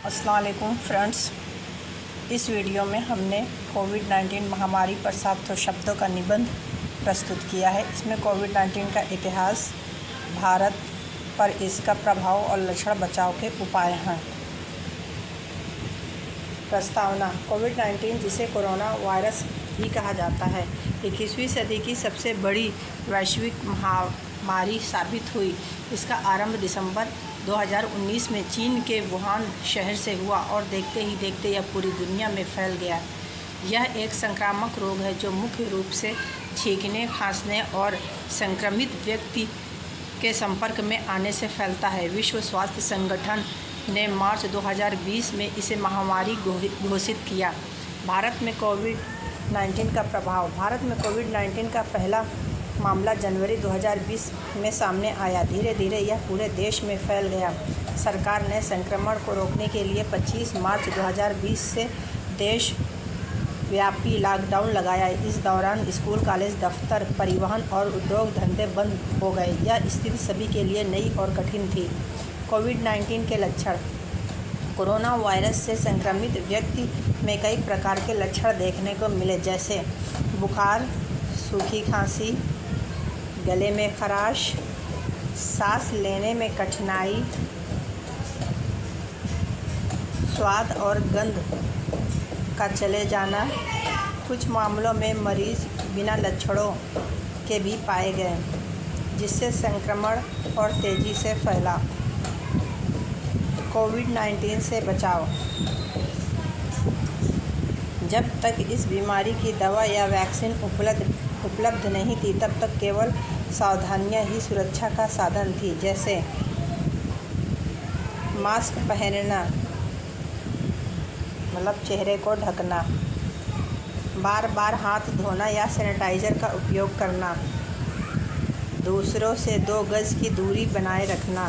अस्सलाम वालेकुम फ्रेंड्स। इस वीडियो में हमने कोविड-19 महामारी पर 700 शब्दों का निबंध प्रस्तुत किया है। इसमें कोविड-19 का इतिहास, भारत पर इसका प्रभाव और लक्षण, बचाव के उपाय हैं। प्रस्तावना। कोविड-19, जिसे कोरोना वायरस भी कहा जाता है, 21वीं सदी की सबसे बड़ी वैश्विक महामारी साबित हुई। इसका आरंभ दिसंबर 2019 में चीन के वुहान शहर से हुआ और देखते ही देखते यह पूरी दुनिया में फैल गया। यह एक संक्रामक रोग है जो मुख्य रूप से छींकने, खांसने और संक्रमित व्यक्ति के संपर्क में आने से फैलता है। विश्व स्वास्थ्य संगठन ने मार्च 2020 में इसे महामारी घोषित किया। भारत में कोविड-19 का प्रभाव। भारत में कोविड-19 का पहला मामला जनवरी 2020 में सामने आया। धीरे धीरे यह पूरे देश में फैल गया। सरकार ने संक्रमण को रोकने के लिए 25 मार्च 2020 से देश व्यापी लॉकडाउन लगाया। इस दौरान स्कूल, कॉलेज, दफ्तर, परिवहन और उद्योग धंधे बंद हो गए। यह स्थिति सभी के लिए नई और कठिन थी। कोविड-19 के लक्षण। कोरोना वायरस से संक्रमित व्यक्ति में कई प्रकार के लक्षण देखने को मिले, जैसे बुखार, सूखी खांसी, गले में खराश, सांस लेने में कठिनाई, स्वाद और गंध का चले जाना। कुछ मामलों में मरीज बिना लक्षणों के भी पाए गए, जिससे संक्रमण और तेज़ी से फैला। कोविड-19 से बचाव। जब तक इस बीमारी की दवा या वैक्सीन उपलब्ध नहीं थी, तब तक केवल सावधानियां ही सुरक्षा का साधन थी, जैसे मास्क पहनना, मतलब चेहरे को ढकना, बार बार हाथ धोना या सैनिटाइज़र का उपयोग करना, दूसरों से 2 गज की दूरी बनाए रखना,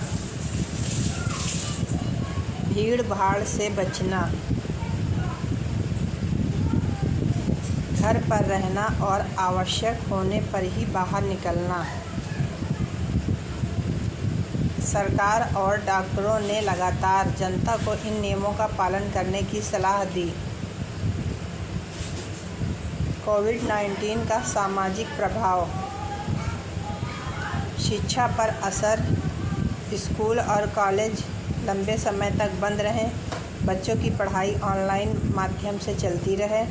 भीड़ भाड़ से बचना, घर पर रहना और आवश्यक होने पर ही बाहर निकलना। सरकार और डॉक्टरों ने लगातार जनता को इन नियमों का पालन करने की सलाह दी। कोविड-19 का सामाजिक प्रभाव। शिक्षा पर असर। स्कूल और कॉलेज लंबे समय तक बंद रहे। बच्चों की पढ़ाई ऑनलाइन माध्यम से चलती रहे,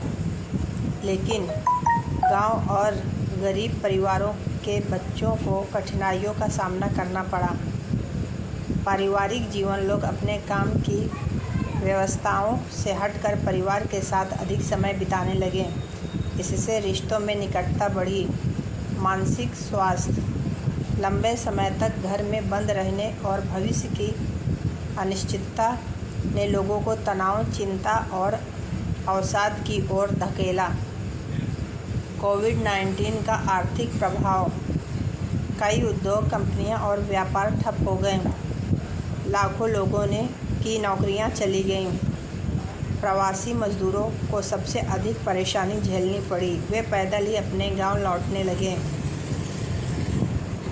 लेकिन गांव और गरीब परिवारों के बच्चों को कठिनाइयों का सामना करना पड़ा। पारिवारिक जीवन। लोग अपने काम की व्यस्तताओं से हटकर परिवार के साथ अधिक समय बिताने लगे। इससे रिश्तों में निकटता बढ़ी। मानसिक स्वास्थ्य। लंबे समय तक घर में बंद रहने और भविष्य की अनिश्चितता ने लोगों को तनाव, चिंता और अवसाद की ओर धकेला। कोविड-19 का आर्थिक प्रभाव। कई उद्योग, कंपनियां और व्यापार ठप हो गए। लाखों लोगों की नौकरियां चली गईं। प्रवासी मजदूरों को सबसे अधिक परेशानी झेलनी पड़ी। वे पैदल ही अपने गांव लौटने लगे।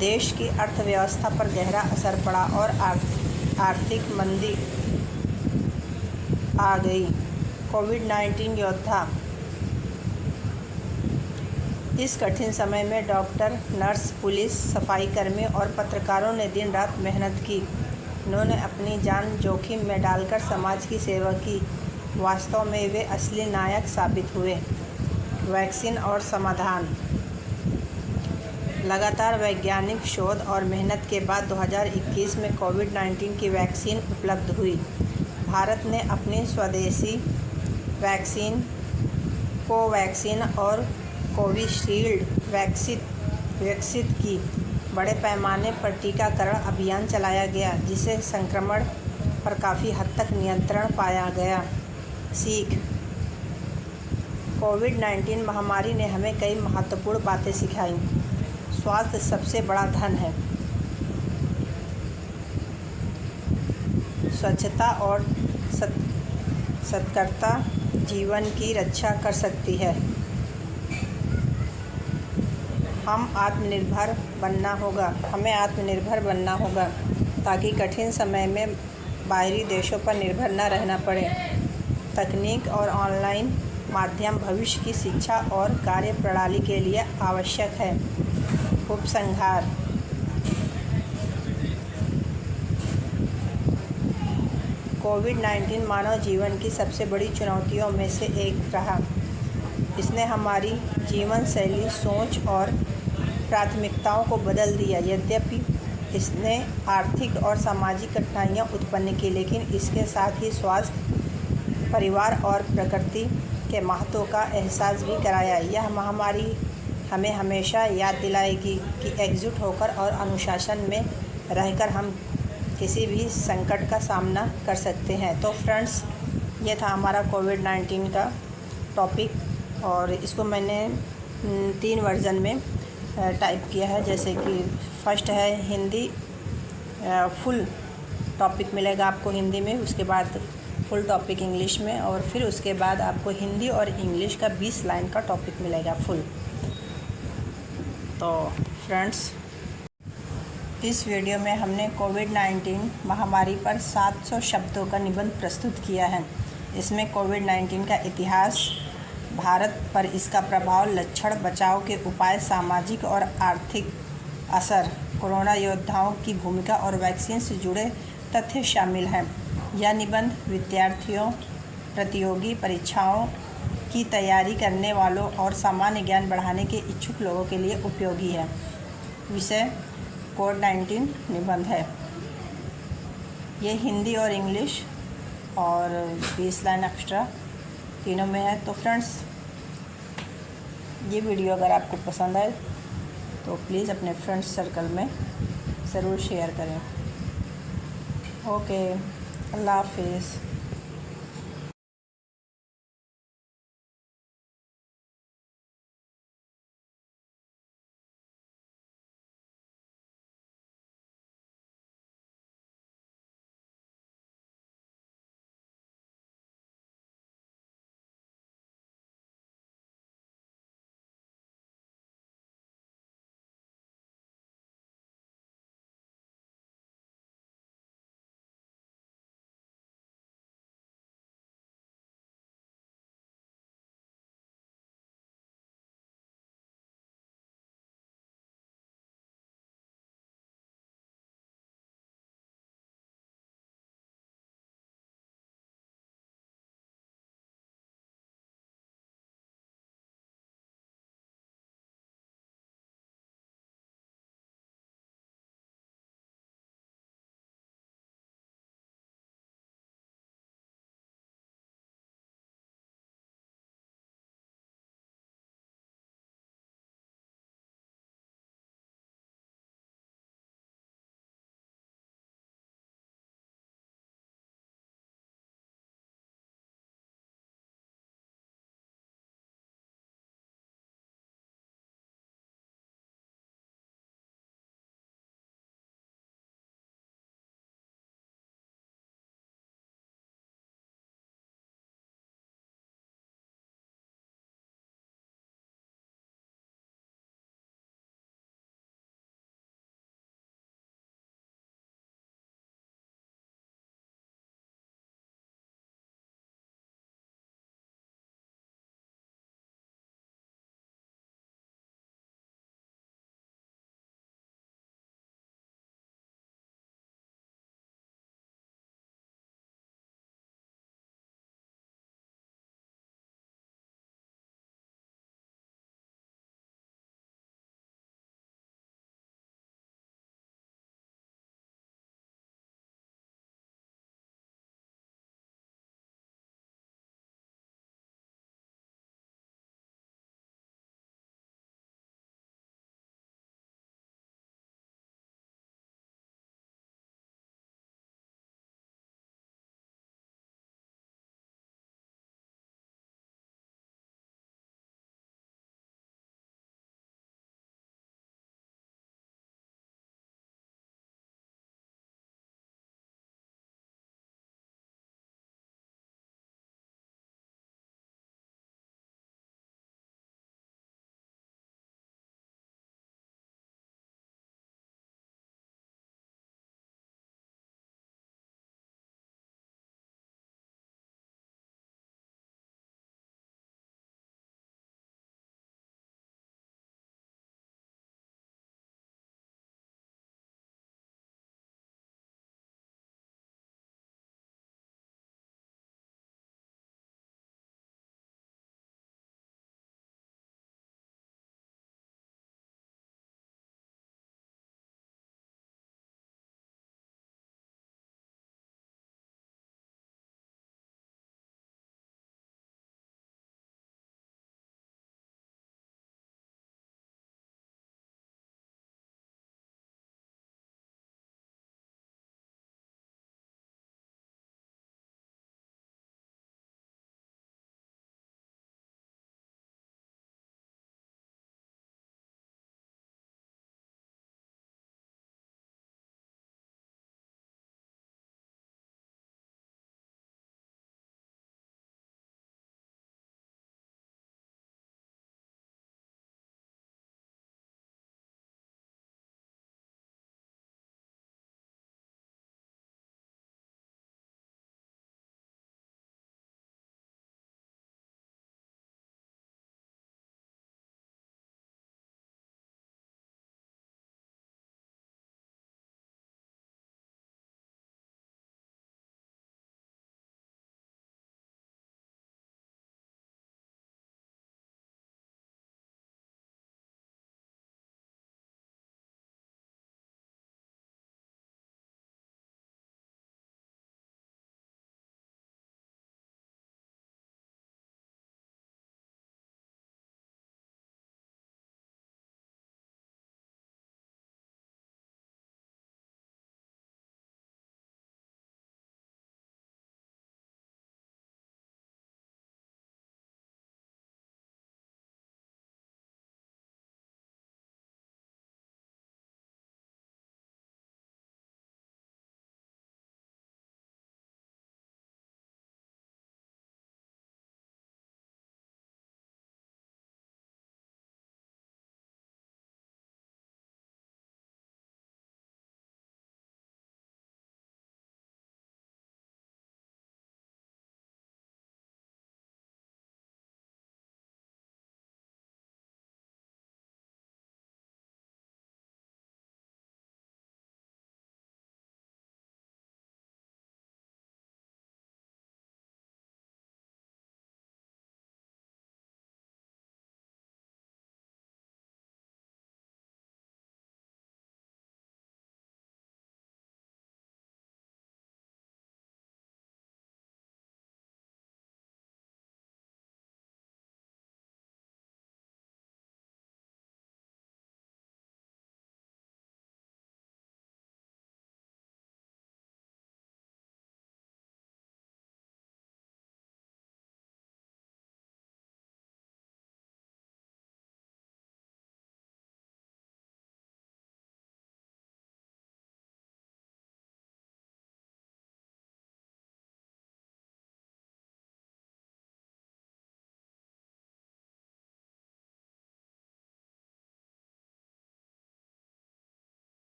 देश की अर्थव्यवस्था पर गहरा असर पड़ा और आर्थिक मंदी आ गई। कोविड-19 योद्धा। इस कठिन समय में डॉक्टर, नर्स, पुलिस, सफाई कर्मी और पत्रकारों ने दिन रात मेहनत की। उन्होंने अपनी जान जोखिम में डालकर समाज की सेवा की। वास्तव में वे असली नायक साबित हुए। वैक्सीन और समाधान। लगातार वैज्ञानिक शोध और मेहनत के बाद 2021 में कोविड-19 की वैक्सीन उपलब्ध हुई। भारत ने अपनी स्वदेशी वैक्सीन कोवैक्सीन और कोविशील्ड विकसित की। बड़े पैमाने पर टीकाकरण अभियान चलाया गया, जिससे संक्रमण पर काफ़ी हद तक नियंत्रण पाया गया। सीख। कोविड-19 महामारी ने हमें कई महत्वपूर्ण बातें सिखाई। स्वास्थ्य सबसे बड़ा धन है। स्वच्छता और सतर्कता जीवन की रक्षा कर सकती है। हमें आत्मनिर्भर बनना होगा ताकि कठिन समय में बाहरी देशों पर निर्भर न रहना पड़े। तकनीक और ऑनलाइन माध्यम भविष्य की शिक्षा और कार्यप्रणाली के लिए आवश्यक है। उपसंहार। कोविड-19 मानव जीवन की सबसे बड़ी चुनौतियों में से एक रहा। इसने हमारी जीवन शैली, सोच और प्राथमिकताओं को बदल दिया। यद्यपि इसने आर्थिक और सामाजिक कठिनाइयाँ उत्पन्न की, लेकिन इसके साथ ही स्वास्थ्य, परिवार और प्रकृति के महत्व का एहसास भी कराया। यह महामारी हमें हमेशा याद दिलाएगी कि एकजुट होकर और अनुशासन में रहकर हम किसी भी संकट का सामना कर सकते हैं। तो फ्रेंड्स, ये था हमारा कोविड-19 का टॉपिक, और इसको मैंने 3 वर्ज़न में टाइप किया है। जैसे कि फर्स्ट है हिंदी, फुल टॉपिक मिलेगा आपको हिंदी में, उसके बाद फुल टॉपिक इंग्लिश में, और फिर उसके बाद आपको हिंदी और इंग्लिश का 20 लाइन का टॉपिक मिलेगा फुल। तो फ्रेंड्स, इस वीडियो में हमने कोविड-19 महामारी पर 700 शब्दों का निबंध प्रस्तुत किया है। इसमें कोविड-19 का इतिहास, भारत पर इसका प्रभाव, लक्षण, बचाव के उपाय, सामाजिक और आर्थिक असर, कोरोना योद्धाओं की भूमिका और वैक्सीन से जुड़े तथ्य शामिल हैं। यह निबंध विद्यार्थियों, प्रतियोगी परीक्षाओं की तैयारी करने वालों और सामान्य ज्ञान बढ़ाने के इच्छुक लोगों के लिए उपयोगी है। विषय कोविड-19 निबंध है। ये हिंदी और इंग्लिश और 20 लाइन एक्स्ट्रा तीनों में है। तो फ्रेंड्स, ये वीडियो अगर आपको पसंद आए तो प्लीज़ अपने फ्रेंड्स सर्कल में ज़रूर शेयर करें। ओके, अल्लाह हाफिज़।